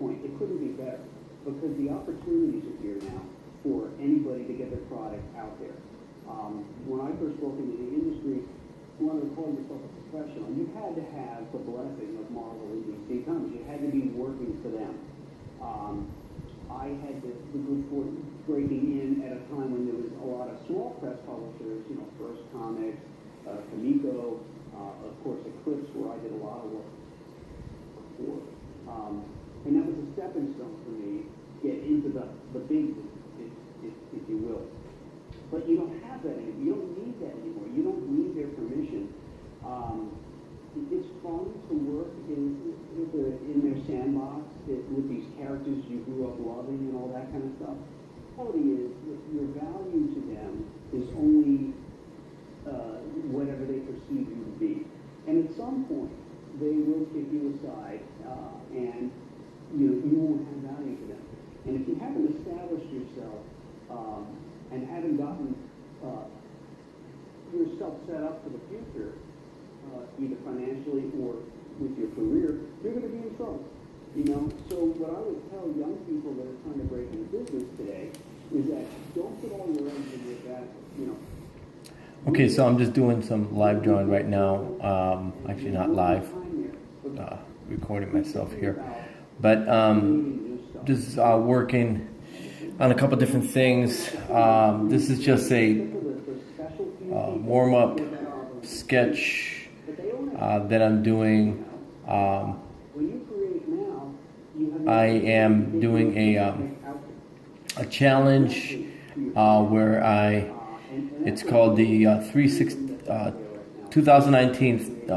point, it couldn't be better because the opportunities are here now for anybody to get their product out there. When I first broke into the industry, you wanted to call yourself a professional. You had to have the blessing of Marvel and DC Comics. You had to be working for them. I had the good fortune breaking in at a time when there was a lot of small press publishers, First Comics, Kamiko, of course Eclipse, where I did a lot of work before. And that was a stepping stone for me to get into the big league, if you will. But you don't have that anymore. You don't need that anymore. You don't need their permission. It's fun to work in their sandbox with these characters you grew up loving and all that kind of stuff. The reality is that your value to them is only whatever they perceive you to be. And at some point, they will kick you aside, and you won't have value to them. And if you haven't established yourself and haven't gotten yourself set up for the future, either financially or with your career, you're going to be in trouble. So what I would tell young people that are trying to break into business today is that don't put all your eggs in your basket. Okay, so I'm just doing some live drawing right now. Actually, not live, recording myself here, but just working on a couple different things. This is just a warm-up sketch that I'm doing. I am doing a challenge where it's called the 2019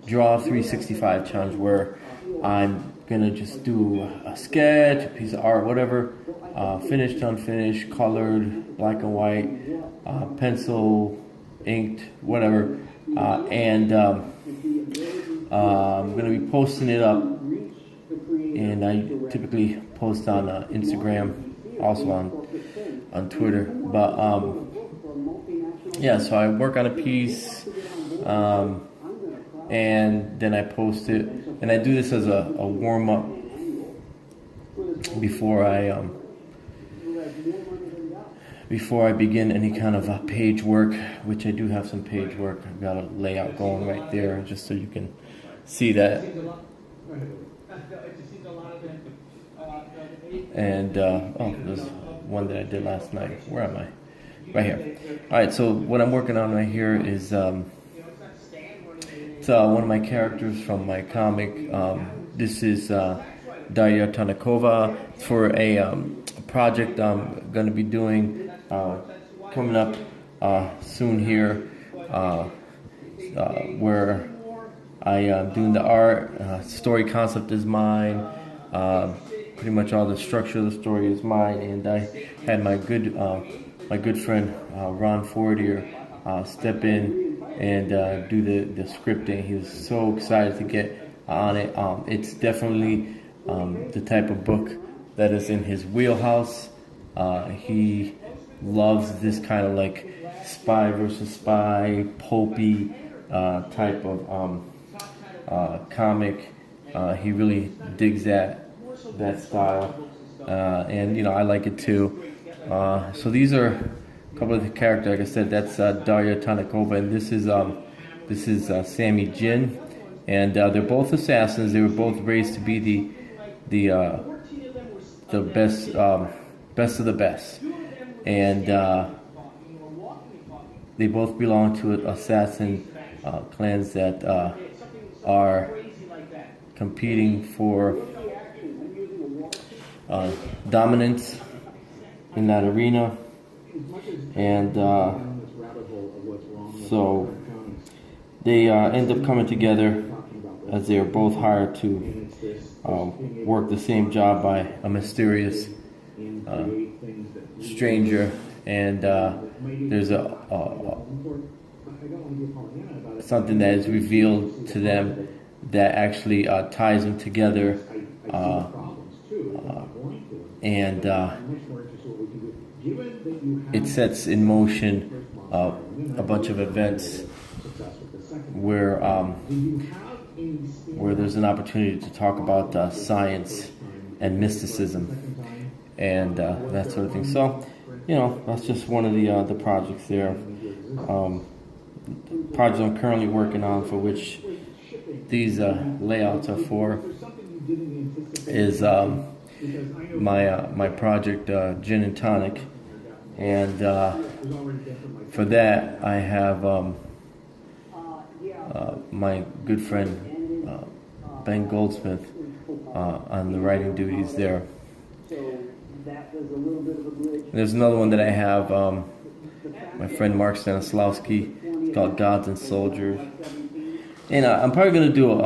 Draw 365 Challenge, where I'm gonna just do a sketch, a piece of art, whatever, finished, unfinished, colored, black and white, pencil, inked, whatever, and I'm gonna be posting it up. And I typically post on Instagram, also on Twitter. But yeah, so I work on a piece, and then I post it, and I do this as a warm up before I begin any kind of page work, which I do have some page work. I've got a layout going right there, just so you can see that. And there's one that I did last night. Where am I? Right here. All right. So what I'm working on right here is it's one of my characters from my comic. This is Darya Tonikova for a project I'm going to be doing coming up soon here, where I am doing the art. Story concept is mine. Pretty much all the structure of the story is mine, and I had my good friend Ron Fortier step in and do the scripting. He was so excited to get on it. It's definitely the type of book that is in his wheelhouse. He loves this kind of like spy versus spy, pulpy type of comic. He really digs that style, and I like it too. So these are a couple of the characters. Like I said, that's Darya Tonikova, and this is Sammy Jin, and they're both assassins. They were both raised to be the best of the best, and they both belong to assassin clans that are competing for dominance in that arena, and so they end up coming together as they are both hired to work the same job by a mysterious stranger, and there's something that is revealed to them that actually ties them together, and it sets in motion a bunch of events where where there's an opportunity to talk about science and mysticism and that sort of thing. So, that's just one of the projects there. Project I'm currently working on, for which these layouts are for, is my project Jin and Tonik, and for that I have my good friend Ben Goldsmith on the writing duties there. There's another one that I have, my friend Mark Stanislawski. It's called Gods and Soldiers. And I'm probably going to do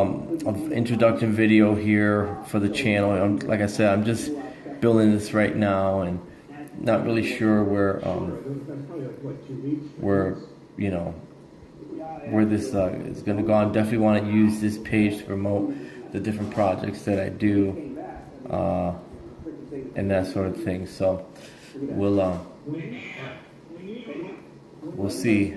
an introduction video here for the channel. Like I said, I'm just building this right now and not really sure where this is going to go. I definitely want to use this page to promote the different projects that I do and that sort of thing. So we'll see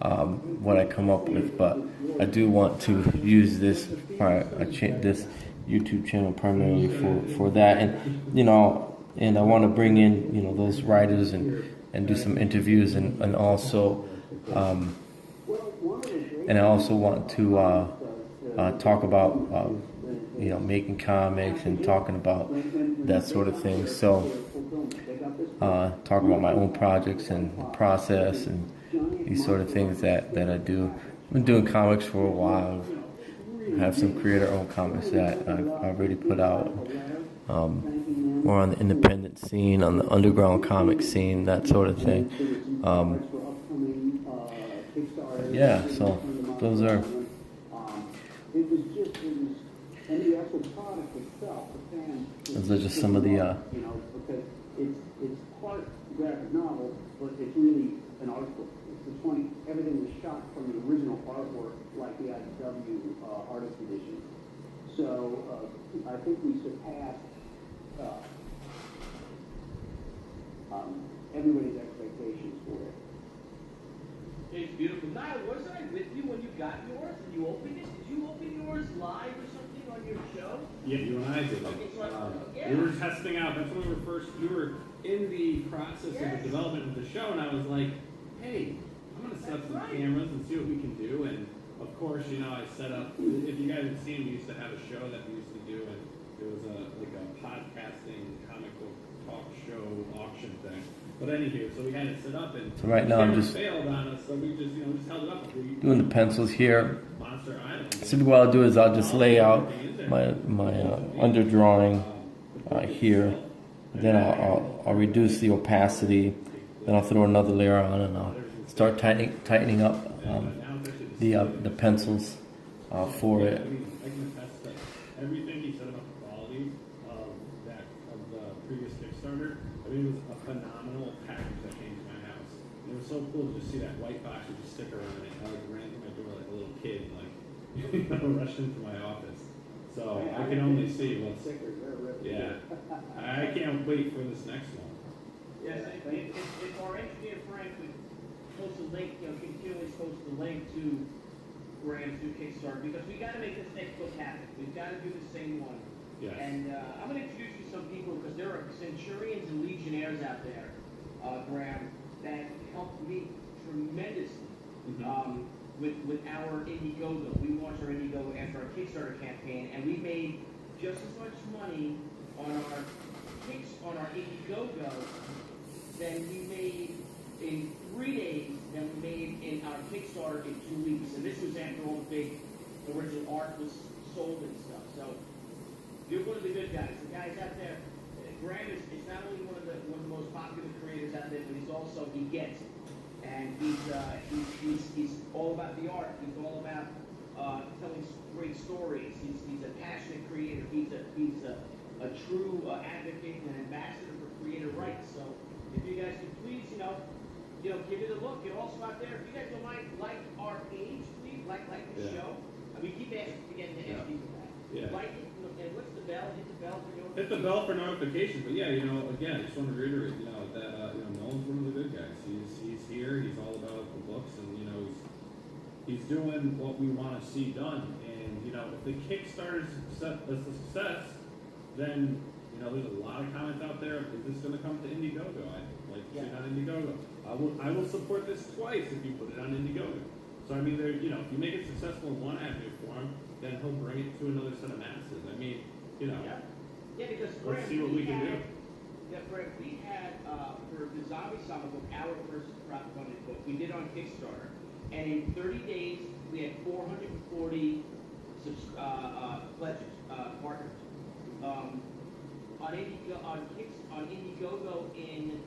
what I come up with, but I do want to use this this YouTube channel primarily for that, and I want to bring in those writers and do some interviews, and also I also want to talk about making comics and talking about that sort of thing. So talking about my own projects and the process and these sort of things that I do. I've been doing comics for a while. I have some creator-owned comics that I've already put out. More on the independent scene, on the underground comic scene, that sort of thing. So those are. Those are just some of the. It's part graphic novel, but it's really an art book. Everything was shot from the original artwork, like the IDW artist edition. So I think we surpassed everybody's expectations for it. It's beautiful. Niall, wasn't I with you when you got yours and you opened it? Did you open yours live or something on your show? Yeah, you and I did. Okay, We were testing out. That's when we were first. You were in the process of the development of the show, and I was like, "Hey, I'm gonna set up some cameras and see what we can do." And of course, I set up. If you guys have seen, we used to have a show that we used to do, and it was a podcasting comic book talk show auction thing. But anywho, so we had it set up, and so right now I'm just failed on us, so we just just held it up. Doing the pencils here. Monster Island. So what I'll do is I'll just lay out my underdrawing here. Then I'll reduce the opacity. Then I'll throw another layer on, and I'll start tightening up the pencils for it. I can attest that everything he said about the quality of the previous Kickstarter. I mean, it was a phenomenal package that came to my house. And it was so cool to just see that white box with the sticker on it. I ran through my door like a little kid, rushed into my office. So I can only see what's. Yeah, I can't wait for this next one. Yes, if our engineer Frank would post a link, continually post the link to Graham's new Kickstarter, because we got to make this next book happen. We've got to do the same one. Yes. And I'm going to introduce you to some people, because there are centurions and legionnaires out there, Graham, that helped me tremendously with our Indiegogo. We launched our Indiegogo after our Kickstarter campaign, and we made just as much money on our Indiegogo than we made in 3 days than we made in our Kickstarter in 2 weeks. And this was after all the big original art was sold and stuff. So you're one of the good guys. The guys out there, Graham is not only one of the most popular creators out there, but he gets it. And he's all about the art. He's all about telling great stories. He's a passionate creator. He's a true advocate and ambassador for creator rights. So if you guys could please, give it a look. You're also out there. If you guys don't mind, like our page, please, like the show. We keep asking to get into people that. Yeah. Like it, and what's the bell? Hit the bell for notifications. Hit the bell for notifications. But yeah, again, I just want to reiterate, that Nolan's one of the good guys. He's here. He's all about the books, and he's doing what we want to see done. And know, if the Kickstarter is a success, then, you know, there's a lot of comments out there, is this gonna come to Indiegogo? I'd like to see it on Indiegogo. I will support this twice if you put it on Indiegogo. So I mean, there, you know, if you make it successful in one avenue for him, then he'll bring it to another set of masses. I mean, you know, Yeah, because let's see what we can do. Yeah, Greg, we had, for the Zombie Saga book, our first crowdfunded book, we did on Kickstarter, and in 30 days, we had 440 pledges, partners. On Indiegogo in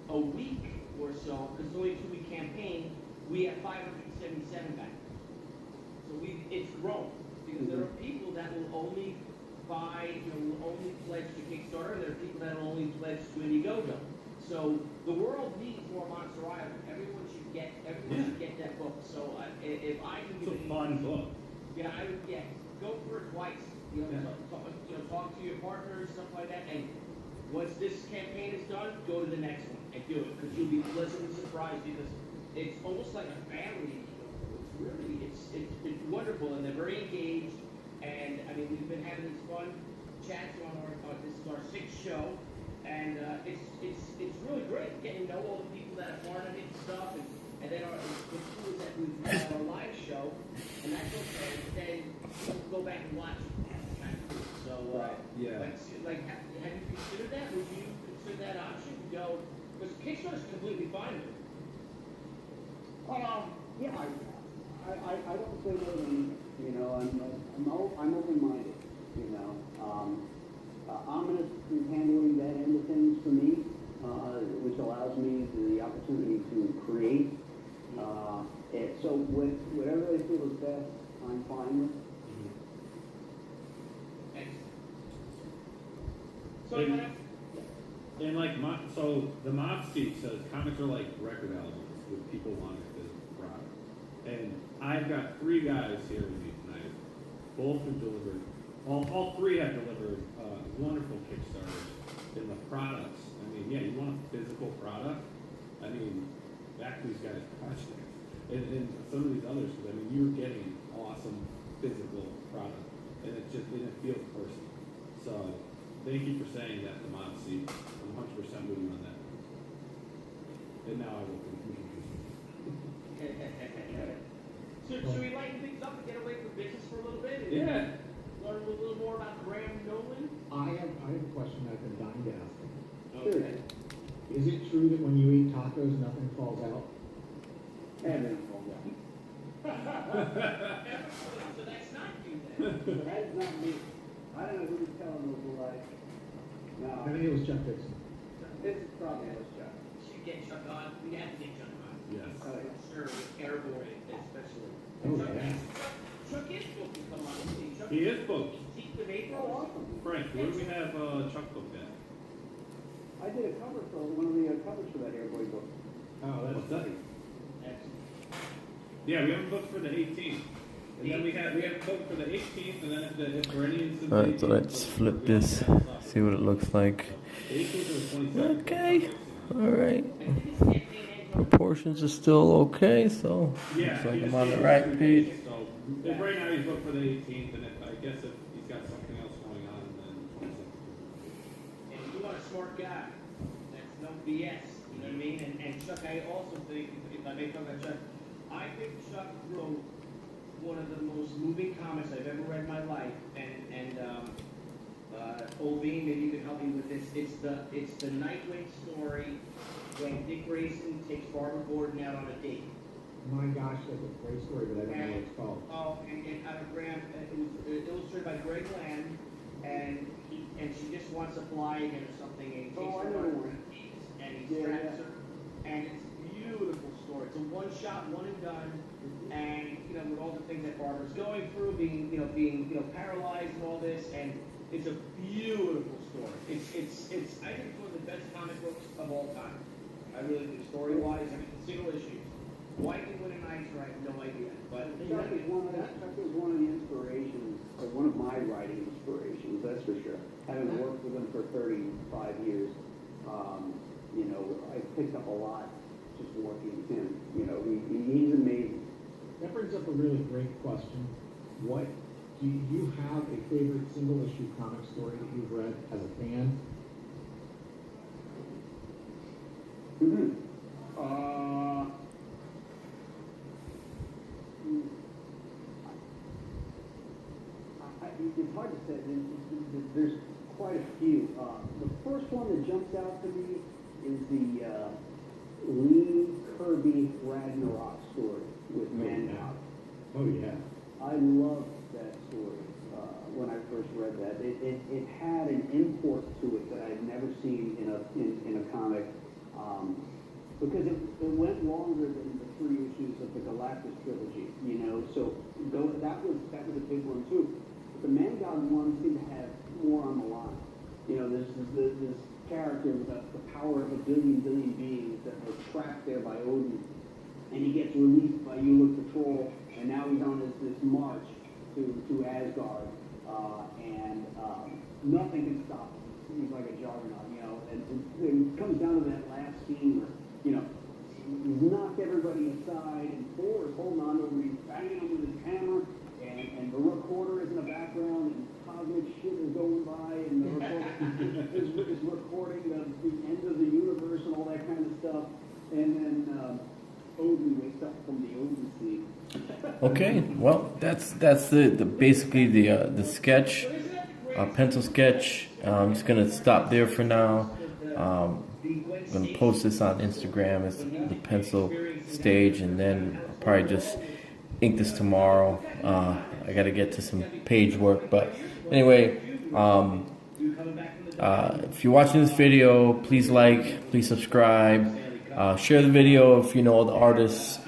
a week or so, because it's only a 2-week campaign, we have 577 back. So it's grown, because there are people that will only buy, will only pledge to Kickstarter, and there are people that will only pledge to Indiegogo. So the world needs more Monster Island. Everyone should get that book. So if I can It's give a fun book. yeah, I would go for it twice. Talk to your partners, stuff like that, and once this campaign is done, go to the next one and do it, because you'll be pleasantly surprised, because it's almost like a family. It's really it's wonderful, and they're very engaged. And I mean, we've been having these fun chats on this is our 6th show, and it's really great getting to know all the people that are part of it and stuff. And then what's cool is that we've had our live show, and that's okay. Then we'll go back and watch it. So Yeah. like have you considered that? Would you consider that option? Go, because Kickstarter's completely fine with it. Yeah, I don't say no to anything, you know, I'm open-minded, you know. Ominous is handling that end of things for me, which allows me the opportunity to create. So whatever they feel is best, I'm fine with. Thanks. So, And like, so the mob seat says comics are like record albums with people wanting a physical product. And I've got 3 guys here with me tonight. Both have delivered, all 3 have delivered wonderful Kickstarters in the products. I mean, yeah, you want a physical product? I mean, back to these guys' projects. And some of these others, because I mean, you're getting an awesome physical product. And it feels personal. So, thank you for saying that, the mob seat. I'm 100% with you on that. And now I will conclude. So should we lighten things up and get away from business for a little bit? And Yeah. learn a little more about Graham Nolan? I have a question I've been dying to ask. Okay. Is it true that when you eat tacos, nothing falls out? Everything falls out. So that's not you then. That is not me. I don't know who's telling those lies. No, I think it was Chuck Dixon. this is probably a Chuck. Should get Chuck on. We have to get Chuck on. Yes. Sure, with Airborne especially. Oh, Chuck, yeah. Chuck is supposed to come on. Chuck He is booked. 18th of April. Oh, awesome. Frank, where do we have Chuck booked at? I did a cover for one of the covers for that Airboy book. Oh, that's nice. Excellent. Yeah, we have him booked for the 18th. And then we have booked for the 18th, and then if for any instance... Alright, so let's flip this, see what it looks like. The 18th or the 22nd. Okay, alright. Proportions are still okay, so Yeah. looks like he I'm just on the needs right to- page. So, if right now he's booked for the 18th, and I guess if he's got something else going on, then 22nd. And you are a smart guy. That's no BS. You know what I mean? And Chuck, I also think, if I may talk about Chuck, I think Chuck wrote one of the most moving comics I've ever read in my life. And Olveen, maybe you can help me with this. It's the Nightwing story when Dick Grayson takes Barbara Gordon out on a date. My gosh, that's a great story, but I don't know what it's called. Oh, and out of Graham, it was illustrated by Greg Land, and she just wants to fly again or something, and he takes Oh, I her know on the one. and he Yeah, straps yeah. her, and it's a beautiful story. It's a one-shot, one and done, and with all the things that Barbara's going through, being paralyzed and all this, and it's a beautiful story. It's I think it's one of the best comic books of all time. I really think story-wise, I mean, single issues. Why did he win an Eisner? I have no idea. But Chuck is one of the inspirations, or one of my writing inspirations, that's for sure. Having worked with him for 35 years, I picked up a lot just working with him. He's amazing. That brings up a really great question. What Do you have a favorite single issue comic story that you've read as a fan? Mm-hmm. It's hard to say. There's quite a few. The first one that jumps out to me is the Lee Kirby Ragnarok story with Manpower. Oh yeah. I loved that story when I first read that. It had an import to it that I'd never seen in a comic. Because it went longer than the 3 issues of the Galactus trilogy, you know. So that was a big one too. But the Man God one seemed to have more on the line. You know, there's this character with the power of a billion beings that were trapped there by Odin, and he gets released by Uller Patrol, and now he's on this march to Asgard, and nothing can stop him. He's like a juggernaut, you know. And it comes down to that last scene where, you know, he's knocked everybody aside, and Thor is holding on to him, he's banging him with his hammer, and the recorder is in the background, and cosmic shit is going by, and the recorder is recording the end of the universe and all that kind of stuff. And then Odin wakes up from the Odin sleep. Okay, well, that's the basically the sketch, pencil sketch. I'm just gonna stop there for now. I'm gonna post this on Instagram as the pencil stage, and then I'll probably just ink this tomorrow. I gotta get to some page work, but anyway, if you're watching this video, please like, please subscribe. Share the video if you know the artists,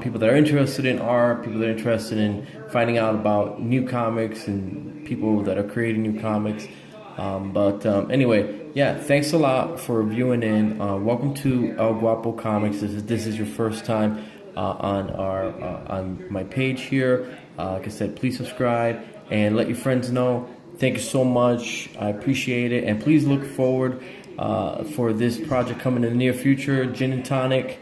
people that are interested in art, people that are interested in finding out about new comics and people that are creating new comics. Anyway, yeah, thanks a lot for viewing in. Welcome to El Guapo Comics. If this is your first time on my page here, like I said, please subscribe and let your friends know. Thank you so much. I appreciate it, and please look forward for this project coming in the near future. Jin and Tonik,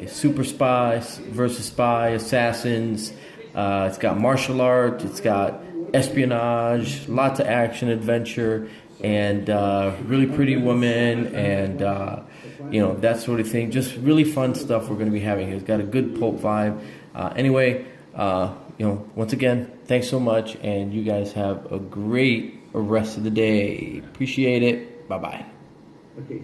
super spies versus spy assassins. It's got martial art, it's got espionage, lots of action, adventure, and really pretty women, and you know, that sort of thing. Just really fun stuff we're going to be having here. It's got a good pulp vibe. Anyway, you know, once again, thanks so much, and you guys have a great rest of the day. Appreciate it. Bye bye. Okay.